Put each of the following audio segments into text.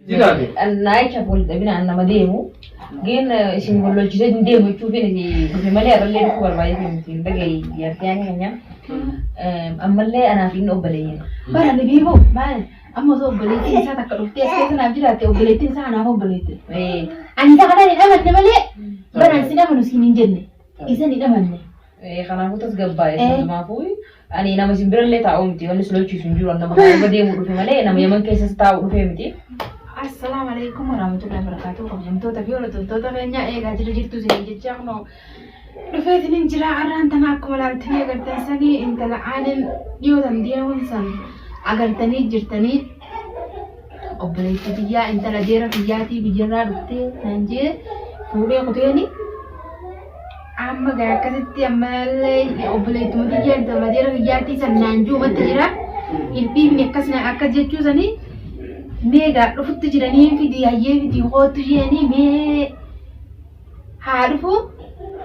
جداري أنا عايشة بقول تبينا أنا مديمو جين اسم بقول له جزء مديمو تشوفين في مليا رلي نقول ما يفهمتين بقى يرتاني هنيا أما اللي أنا في نقبلين bara ni bibo bara amma so obboleettiin isaa takka dhuftee as keessa naaf jiraate obboleettiin isaa anaaf obboleette ani isa kana ni dhamanne malee bara si dhamanu siin hin jenne isa ni dhamanne kanaafuu tasgabbaa kanaafuu ani nama simbirallee taa'u miti wanni solochiisu hin jiru nama kana deemuu dhufe malee nama yaman keessas taa'u dhufe miti. Assalamu alaikum warahmatullahi wabarakatuh. Kabajamtoota fi hordoftoota keenya eegaa jirtu isin jechaa kunoo dhufeetiin jira arraan tana akkuma laaltanii agartan sanii intala aanin dhiyootan deemuun san agartanii jirtanii obboleettii biyyaa intala deera biyyaatii biyyarraa dhuftee naan jee fuudhee kuteeni amma gaa akkasitti ammallee obboleettuma biyyaa intala deera biyyaatii san naan juumatti jira ilbiifni akkasina akka jechuu sanii meegaa dhufutti jiranii fidii hayyee fidii hootu jiranii mee haa dhufu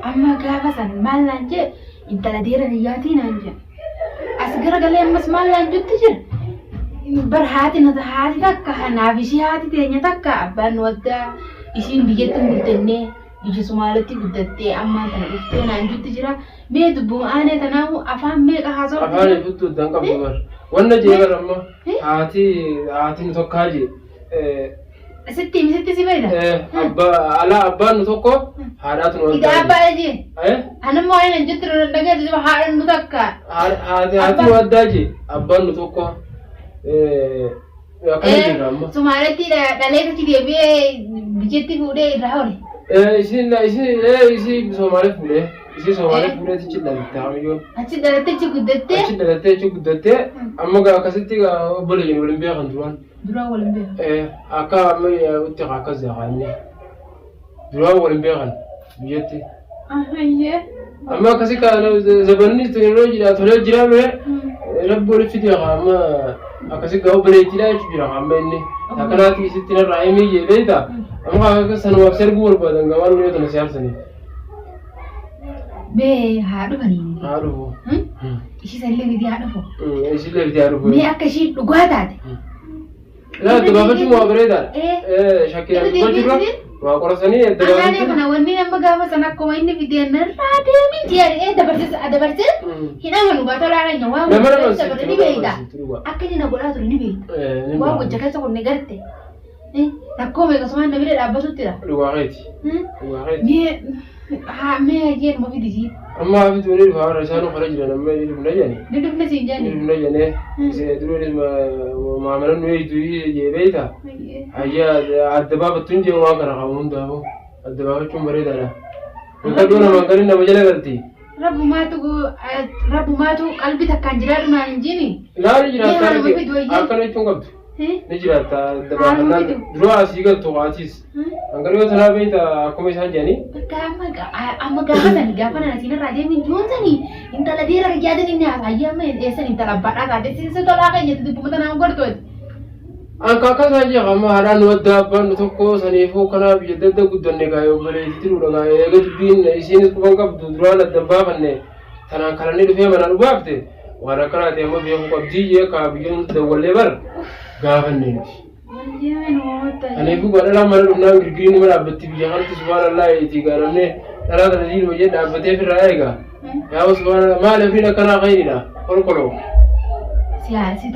amma gaafa san maal naan jee intala deera biyyaatii naan jee as garagalee ammas maal naan jetti jira bar haati takka naaf ishii haati teenya takka abbaan waddaa ishiin biyyatti guddannee ija Somaalitti guddattee amma tana dhuftee naan jetti jira mee dubbuma aanee tanaamu afaan meeqa haasa'u afaan ifuttu dan qabdu bar wanna jeebar amma haatiin tokkaa jee sitti si fayyada abbaan nu tokko haadhaatu nu ida abbaa jee anammoo waan jettu dhagaatu haadhaan nu takka haati nu addaa jee abbaan nu tokko akkana jirra amma Somaalitti dhalee tachi deebi'ee biyyatti fuudhee irraa hore isi Somaalee fuudhee isi Somaalee fuudhee tichi dhalatte hamiyyoon achi dhalatte guddattee amma akkasitti obboleeyyan waliin beekan duraan waliin beekan akka amma itti akkas zaqaanne duraan waliin beekan biyyatti amma akkasi zabanni teknooloojiidhaa tolee jiraame rabbi walitti fidee amma akkasi gaa obboleettiidhaa jechuun jira amma inni akkanaatti isitti narraa himee jeebeeta amma akka sanumaaf serguu barbaadan gaa waan nuyi tana siyaarsanii. Mee haa dhufanii. Haa dhufu. Ishii sallee biti haa dhufu. Ishii sallee biti haa dhufu. Mee akka ishii dhugaa taate. Dabaafachuun waa bareedaadha. Shakkii dubbachuu waa qorasanii dabaafachuun. Anaanii kana wanni nama gaafa sana akkuma inni fidee narraa deemii jedhee dabarsee hin amanu baata laala waan godhatu ni beekta. Akka inni na godhaa ture ni beekta. Waan gocha keessa kunne garte. Rakkoo meeqasumaan namni dhaabbatuttidha. Dhugaaqeeti. Mee ajeen ma fidisi. Amma hafi tuuni dhufa warra isaan ufala jiran amma ni dhufna jani. Ni dhufna siin jani. Ni dhufna jani. Duruunis maamala nuyi durii jeebeeta. Hayya adda baafattuun jee waan kana qabu hundaafu adda baafachuun bareedaadha. Bakka duuna mangarin nama jala galti. Rabbumaatu qalbii takkaan jiraadhu naan hin jini. Laali jiraata akkana jechuun qabdu. Ni jiraata adda baafannaan dura asii galtu waatis. Mangarii yoo tanaa beekta akkuma isaan jedhanii. Amma gaafa sani gaafa nana siinarraa deemin joonsanii intala deera yaadanii inni haasayyaa amma eessan intala abbaadhaa taate sinsa tolaa keenyatti dubbumata naan godhatooti. Anka akkasaa jee amma haadhaan wadda abbaan tokko saniifuu kanaa biyya dadda guddanne gaayee obboleetti dhuudha gaayee eega dubbiin isiinis qufan qabdu duraan adda baafanne tanaan kalanii dhufee manaa dhugaafte waan akkanaati amma beekuu qabdii jee kaa biyyoon dawwallee bara gaafanne nuti. Kaniifuu badhalaa mana dhufnaan girgirii nima dhaabbatti biyya kanatti subhaanallaa itti gaaramne dhalaa kana diinuma jee dhaabbatee firraa eega yaa subhaanallaa maal afiin akkanaa qayyidha kolkoloo. Asii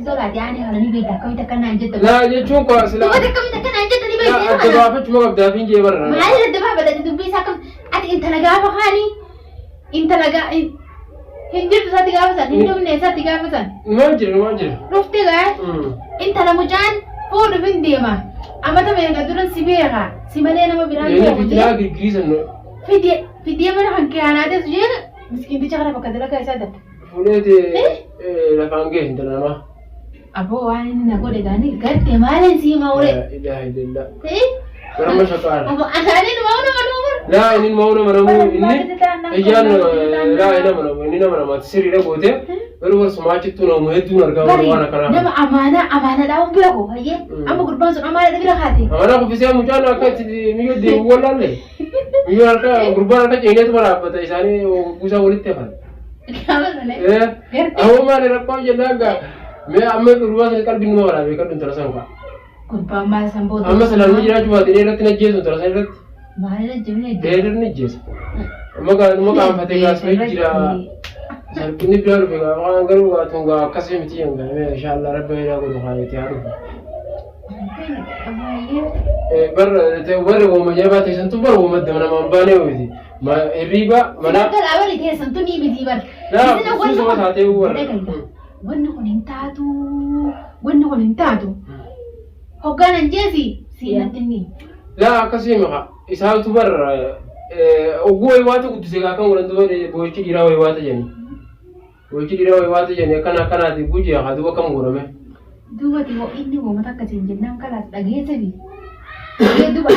tolaa yaani kana ni beekta akkamitti akkanaan jetta. Laa jechuun koo asii laa. Akkamitti akkanaan jetta ni beekta. Adda baafachuma qabdaa fi jee barra. Maali adda baafata dubbii isaa akkam ati intala gaafa kaanii intala hin jirtu isaatti gaafa san hin dhumne isaatti gaafa san. Maal jira. Dhuftee gaa intala mucaan fuudhuuf hin deema. Amata meeqa duran si beeka si malee nama biraan beeku. Fitilaa girgiriisan. Fidee mana kan keeyyaanaatee jeena miskiinticha kana bakka dalagaa isaa dadda. Fuudheeti lafaan ga'e hin dalamaa. Aboo waan inni na godhe gaanii gartee maaliin sii mawure. Ilaaha illallah. Garama shaqaadha. Asaaniin mawuna manamu. Laa inni mawuna manamu inni iyyaan laa inni manamu inni nama namaatti sirriidha gootee garuu warsumaachittuu namu hedduun argamu waan akkanaa. Nama amaanaadhaa hin beeku hayyee amma gurbaan sun amaanaadha bira kaate. Amaanaa kuffisee mucaan akka itti miyyoo deemu wallaalle miyyoo harka gurbaan harka ceeneetu baraabbata isaanii buusaa walitti hafan. Aku mana rakam je naga, me ame beruang sekali binu mana, me kan untuk rasa apa? Gurbaan maal san booda. Amma salaan ni jiraachuu baatanii irratti najjeesu tura san irratti. Maal jabina Beedir najjeesu. Amma qaanfatee gaasfee jira. Salphini bira dhufe waan garuu waatuun gaa akkasii miti yangaame inshaallah rabbi hidhaa godhu haayete haa dhufu. Barra wooma jabaa teessantu barra wooma namaan baanee oomiti. Hirriiba mana. Bakka dhaabali teessantu ni miti barra. Suusuma taatee warra. Wanni kun hin taatu. Wanni kun hin taatu. Hoggaanan jeesi siinatti ni. Laa akkasii maka isaatu barra ogguu waywaata guddise gaa kan godhan duba boo'ichi dhiiraa waywaata jenni. Boo'ichi dhiiraa waywaata jenni akkanaati gujiyaa haa duba kam godhame. Duubati hoo inni uummata akkasiin jennaan kalaas dhageessa bi. Duuba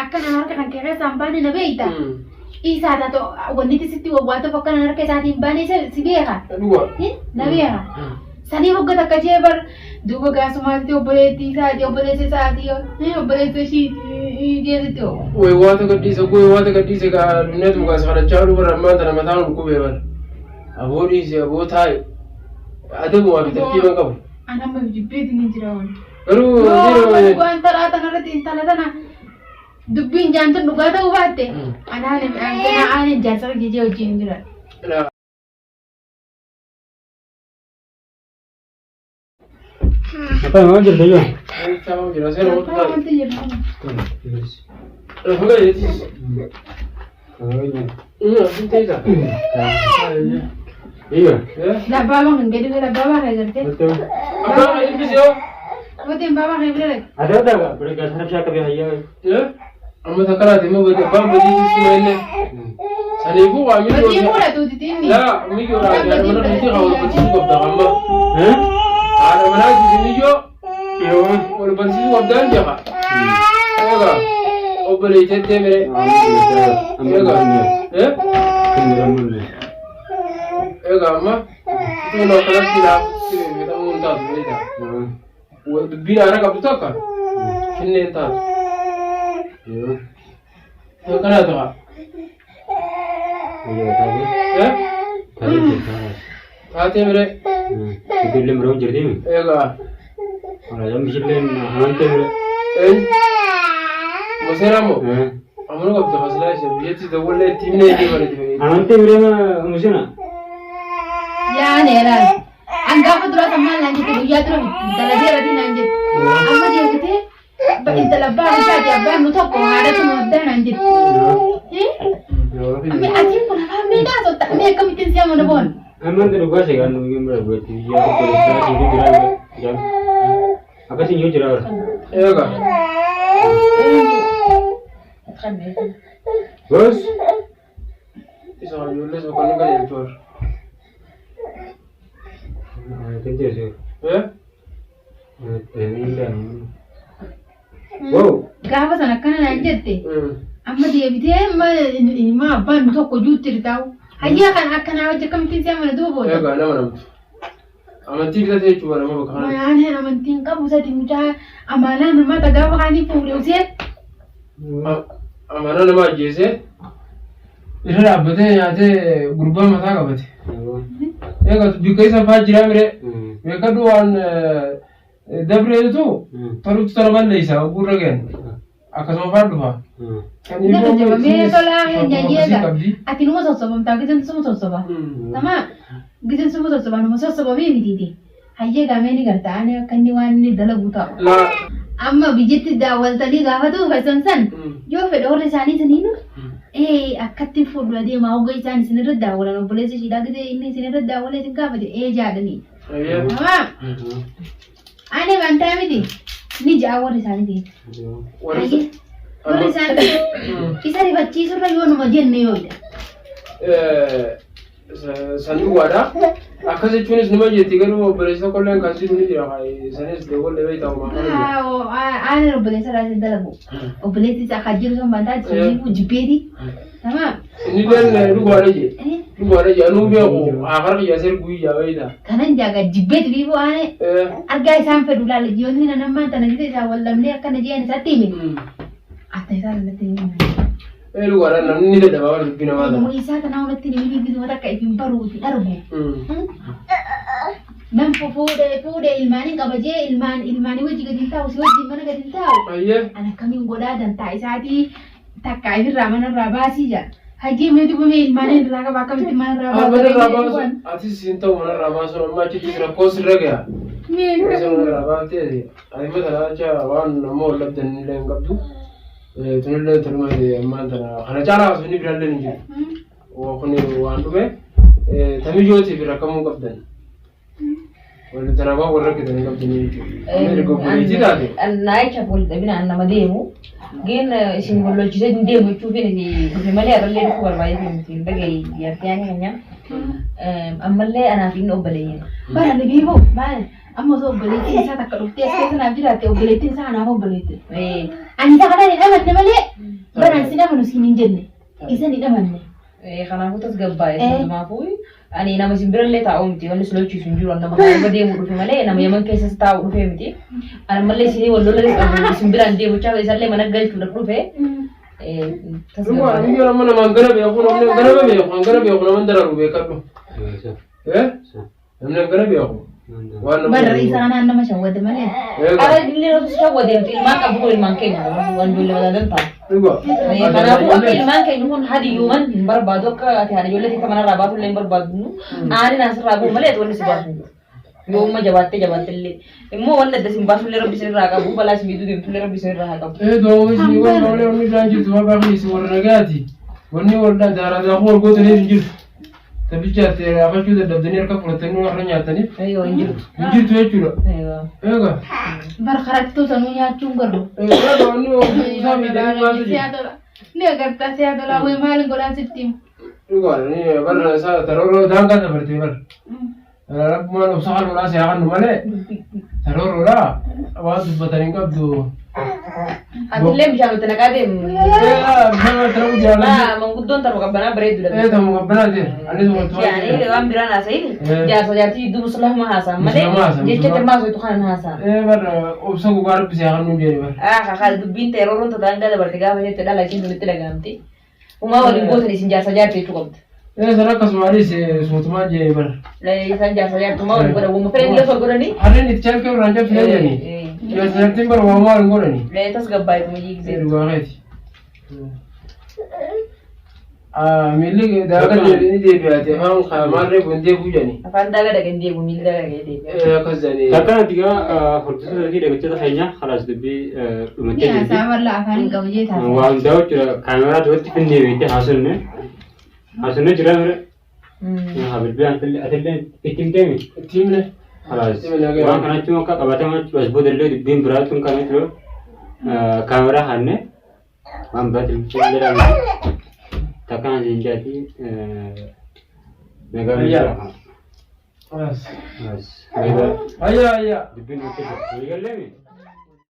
akkana harka kan keessaan baane na beeyta. Isaa taatu wanni tisitti wawwaatuuf akkana harka isaatiin baane si beeka. Dhuga. Na beeka. Sanii hoggata akka jeebar duuba gaasumaatti obboleettii isaati obboleessa isaati obboleessa ishii jeesitti hoo. Waywaata gadhiise gaa dunneetu gaas kadhachaa dhufa ammaan tana mataan dhukubee bara. Aboo dhiise aboo taa'e. Adamumaa fi tartiiban qabu. Anamma jibbeeti ni jira waan. Garuu waan taraa tanarratti intala tana dubbiin jaantan dhugaa ta'uu baatte aanaan jaarsa jijee wajjin jira. Apa yang wajar saja? Sama jira saya waktu tadi. Wanti jedhamu. Enggak ya sih. Iya, pintar tak? Iya. Ya. Labbaa bang gadi ke labbaa bang agartee. Betul. Apa ini sih yo? Wanti baabaa kan bilee. Ada tak? Berikan sana siapa yang hayal? Ya. Amma takara te mo bade bam badi suma ile. Sani bu wa mi Wanti mura tu titin ni. La, mi yo ra ya mana nanti hawa badi ko da amma. Hah? Ada mana di yo? Yo. Wal badi ko da jaha. Ega. Obale tete mere. Ega. Eh? Ega amma. Itu no kala kila. Kita mun ta beda. Wa bina ara ka butaka. Kinne ta. Yo. Kana ta. Iya tadi. Eh? Tadi kita. Ate mere. Itu lem roh jadi ni. Ega. Orang yang mesti lem hantar mere. Eh? Masera mo. Amano ka butaka sala se biyeti da wolle timne di bare di. Hantar mere mah mesti na. Yaa neeral. Anggafa dura sammaan laan jette guyyaa dura dalageera dinaan jette. Amma deebitee intala abbaan isaati abbaan nu tokko haadhatu nu addaa naan jette. Amma atiin kun afaan miidhaa sotta mee akkamittiin si'a mana boon. Aman tu lupa sih kan mungkin berbuat dia berbuat sini kira jam. Apa sih new jerawat? Ega. Bos? Isa yolle so kan ga yentor. Kerja sih. Eh? Ini dan. Wow. Gaafa sana akkana naan jette. Amma deebitee ma abbaan nu tokko juutti taa'u. Hayyaa kan akkanaa hojii akkamittiin si'a mana duuba booda. Ega nama namtu. Amantii bitatee jechuudha nama bakka kana. Mayaaneen amantiin qabu sadi mucaa amaanaa namoota gaafa kaanii fuudhee usee. Amana nama ajjeese. Irra dhaabbatee nyaatee gurbaa mataa qabate. Ega bikka isa faa jiraa mire. Beekadhu waan dabreetu taruutu tana balleessa gurra ga'en. Akkasuma faa dhufa. Nama jabamee tolaa hin jayyeega. Ati numa sossobamtaa gidan suma sossoba. Nama gidan suma sossoba numa sossobamee mitiiti. Hayyee gaamee ni garta ani akka inni waan inni dalagu ta'u. Amma biyyatti daawwatanii gaafa ta'u fassan san yoo fedha warra isaanii saniinu akkatti fuuldura deemaa hogga isaan isinirra daawwatan obboleessa ishiidhaa gidee inni isinirra daawwalee isin gaafate jaadanii. Nama ani bantaa miti ni ja'a warra isaaniiti. Warri isaanii isa rifachiisurra yoo numa jenne yoodha. Sanduuqaadha. Akkas jechuunis numa jetti garuu obboleessa qolleen kan jiru ni jira. Sanis deewwalee beektaa uumamaa. Aannan obboleessa irraa dalagu. Obboleessi isaa kan jiru sun bantaa jiru jibbeeti. Nama. Inni illee dhugaadha jee. Dhugaadha jee anuu beeku akara qiyyaasee guyyaa beektaa. Kanan jaaga jibbeeti biifuu aanee argaa isaan fedhu laala jiyoonni nanammaan tana gisa isaa wallamnee akkana jeen isatti hime. Atta isaa lalatti hime. Dhugaadha namni ni dadhabaa dubbii namaa ta'a. Isaa kana walitti hime biifuu akka ittiin baruuti argu. Nam fuudhee ilmaanii qabajee ilmaanii wajji gadi hin taa'u si wajji mana gadi hin taa'u. Ayyee. Ana kamiin godhaa dantaa isaatii takka irraa manarraa baasii jira. Hajii meetu gumee ilmaanii irraa qaba akkamitti manarraa baasuu. Manarraa baasuu atis hin ta'u manarraa baasuu amma achitti rakkoo sirra gaha. Isa manarraa baatee ati mata laacha waan namoo labdan illee hin qabdu. Tunillee tanuma ammaan tana kana caalaa sunni biraallee hin jiru. Kun waan dhume tamiyyooti bira kamuu qabdan. Wal tanabaa warra kitanii qabdanii jechuudha. Naayicha fuuldabina nama deemu gin isin wallolchise deemu jechuufin dhufe malee irrallee dhufuu barbaadee miti dhagaye yartiyaan keenya ammallee anaaf inni obboleeyyan. Bara ni biimu maal amma osoo obboleettiin isaa takka dhuftee as keessa naaf jiraatte obboleettiin isaa anaaf obboleetti. Ani takka dhaan hin amanne malee baraan sin amanu siin hin jenne isan hin amanne. Kanaafuu tasgabbaa'e sandumaafuu ani nama simbirallee taa'u miti wanni sulolchiisu hin jiru nama kana deemu dhufe malee nama yaman keessas taa'u dhufe miti ani mallee isinii wallola qabu simbiraan deemu caafa isallee mana galchuudhaaf dhufe tasgabbaa'e. Ani yoo nama gara beeku namni gara beeku nama dararu beekadhu. Namni gara beeku. Barri isaanaan nama shawwade malee. Ara dillee rotu shawwade miti ilmaan qabu ilmaan keenya waan ijoollee wadaadaan ta'a. Kanaafuu akka ilmaan keenya kun hadiyyuuman hin barbaadu akka ati haadha ijoollee xiqqaa manarraa baatu illee hin barbaadnu aanin asirraa bu'u malee wanni si baasu yoo umma jabaattee illee immoo wanni adda si baasu illee rabbi isinirraa qabu balaa si miidhuu deemtu illee rabbi isinirraa haa qabu. Doomu isin wanni isaan jirtu maqaa fi isin warra nagaati wanni warra daaraa hoo gootanii hin jirtu. Tabichaatti afachuu dadhabdanii harka fudhatanii warra nyaataniif. Hin jirtu. Hin jirtu jechuudha. Eegaa. Bara karattuu sanuu nyaachuun garuu. Wanni isaa miidhaganii baatu jiru. Ni agartaa siyaadolaa wayii maaliin godhaan sitti himu. Dhugaadha bara isaa tarooroo daangaa dabartee bara. Rabbumaan obsa haluudhaa siyaa kannu malee tarooroodhaa waan dubbatanii qabdu. Atillee bishaan nuti naqaa deemu. Bishaan ta'uu jaalladhu. Manguddoon tamu qabbanaa bareeddudha. Tamu qabbanaa jira. Anis wantoota. Yaani waan biraan haasa'in jaarsa jaartii duuba sulama haasa'an malee jecha tirmaa soitu kan haasa'an. Bara obsa gugaa rabbisee haa kannu jedhe bara. Kakaa dubbiin teerooroon daangaa dabarte gaafa jette dhala isin dunitti dhagahamti. Umaa waliin gootan isin jaarsa jaartii jechuu qabdi. Sana akkasumaanis mootummaa jedhe bara. Isaan jaarsa jaartii umaa waliin godhan uuma fedhan illee godhanii. Harreen itti caalkee biraan cabsee jedhanii. Jaarsa jaartiin bara waamaa waliin godhanii. Tasgabbaa'ee kuma jigisee. Dhugaaleeti. Miilli daagaa jedhanii deebi'aate afaan maalree bondee buujanii. Afaan daagaa dhageen deebi'u miilli daagaa dhagee deebi'u. Akkas jedhanii. Takkaan atigaa furdisuu fi dhaggeeffatoota keenya halaas dubbii dhumattee jirti. Isaa walla afaan hin qabu jeetaa. Waan hundaa'u jira kaameraa duratti finnee beekte haasofne jira mire. Habilbii atillee ittiin deemi. Ittiin ne. Halaas waan kanatti akka qabatama as boodallee dubbiin biraatu hin qabne ture kaameraa haannee waan biraatti jedhamu. Takkan jadi negara. Ayah ayah. Dibin itu.